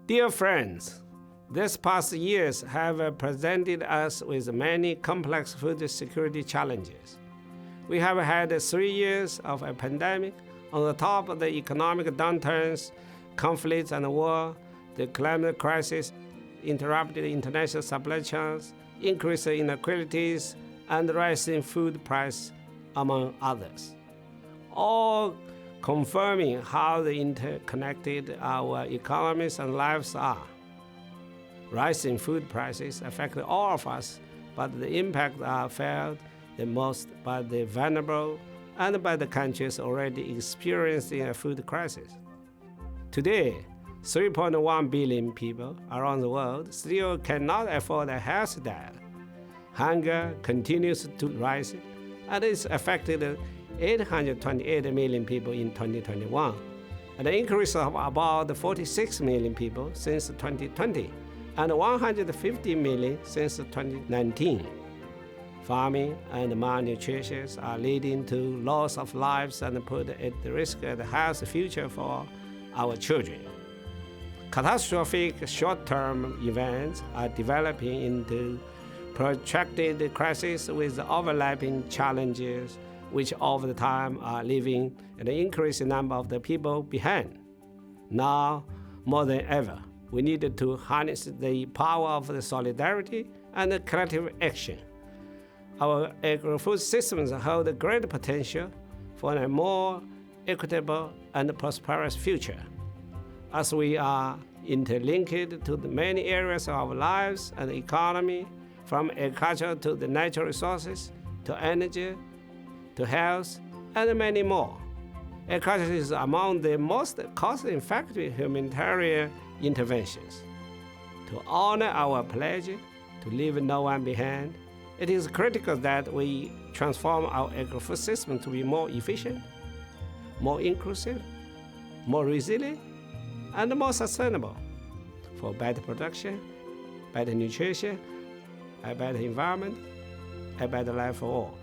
Dear friends, these past years have presented us with many complex food security challenges. We have had 3 years of a pandemic on the top of the economic downturns, conflicts and war, the climate crisis, interrupted international supply chains, increased inequalities, and rising food prices, among others, all confirming how interconnected our economies and lives are. Rising food prices affect all of us, but the impacts are felt the most by the vulnerable and by the countries already experiencing a food crisis. Today, 3.1 billion people around the world still cannot afford a healthy diet. Hunger continues to rise, and it's affected 828 million people in 2021, an increase of about 46 million people since 2020, and 150 million since 2019. Farming and malnutrition are leading to loss of lives and put at risk the health future for our children. Catastrophic short-term events are developing into protracted crises with overlapping challenges, which over the time are leaving an increasing number of the people behind. Now, more than ever, we need to harness the power of the solidarity and the collective action. Our agri-food systems hold great potential for a more equitable and prosperous future. As we are interlinked to the many areas of our lives and economy, from agriculture to the natural resources, to energy, to health, and many more. Agriculture is among the most cost-effective humanitarian interventions. To honor our pledge to leave no one behind, it is critical that we transform our agri-food system to be more efficient, more inclusive, more resilient, and more sustainable for better production, better nutrition, a better environment, a better life for all.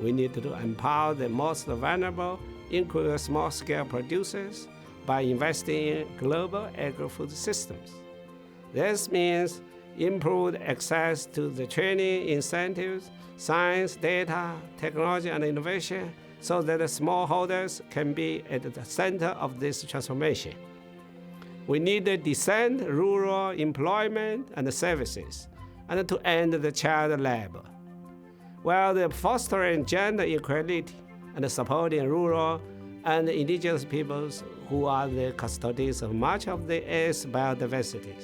We need to empower the most vulnerable, including small-scale producers, by investing in global agri-food systems. This means improved access to the training, incentives, science, data, technology, and innovation so that the smallholders can be at the center of this transformation. We need to descend rural employment and services, and to end the child labor, while fostering gender equality and supporting rural and indigenous peoples who are the custodians of much of the Earth's biodiversity.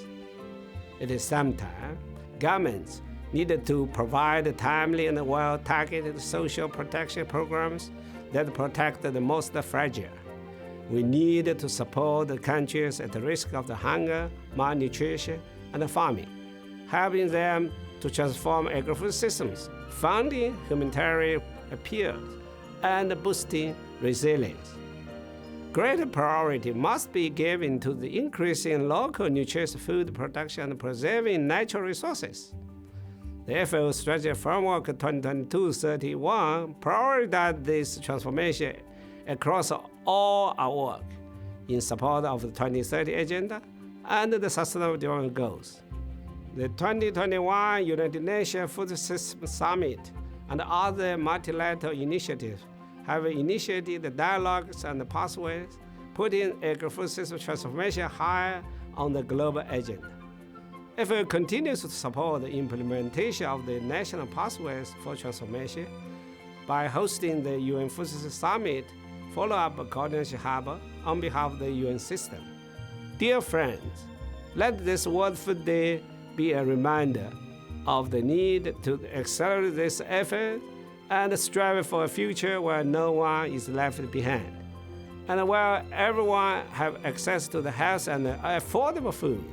At the same time, governments need to provide timely and well-targeted social protection programs that protect the most fragile. We need to support the countries at risk of the hunger, malnutrition, and famine, helping them to transform agri-food systems, funding humanitarian appeals, and boosting resilience. Greater priority must be given to the increasing local nutritious food production and preserving natural resources. The FAO Strategy Framework 2022-31 prioritizes this transformation across all our work in support of the 2030 Agenda and the Sustainable Development Goals. The 2021 United Nations Food Systems Summit and other multilateral initiatives have initiated the dialogues and pathways, putting agri-food system transformation higher on the global agenda. FAO continues to support the implementation of the national pathways for transformation by hosting the UN Food Systems Summit follow-up coordination hub on behalf of the UN system. Dear friends, let this World Food Day be a reminder of the need to accelerate this effort and strive for a future where no one is left behind, and where everyone have access to the health and affordable food.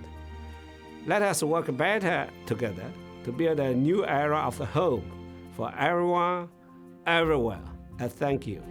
Let us work better together to build a new era of hope for everyone, everywhere. And thank you.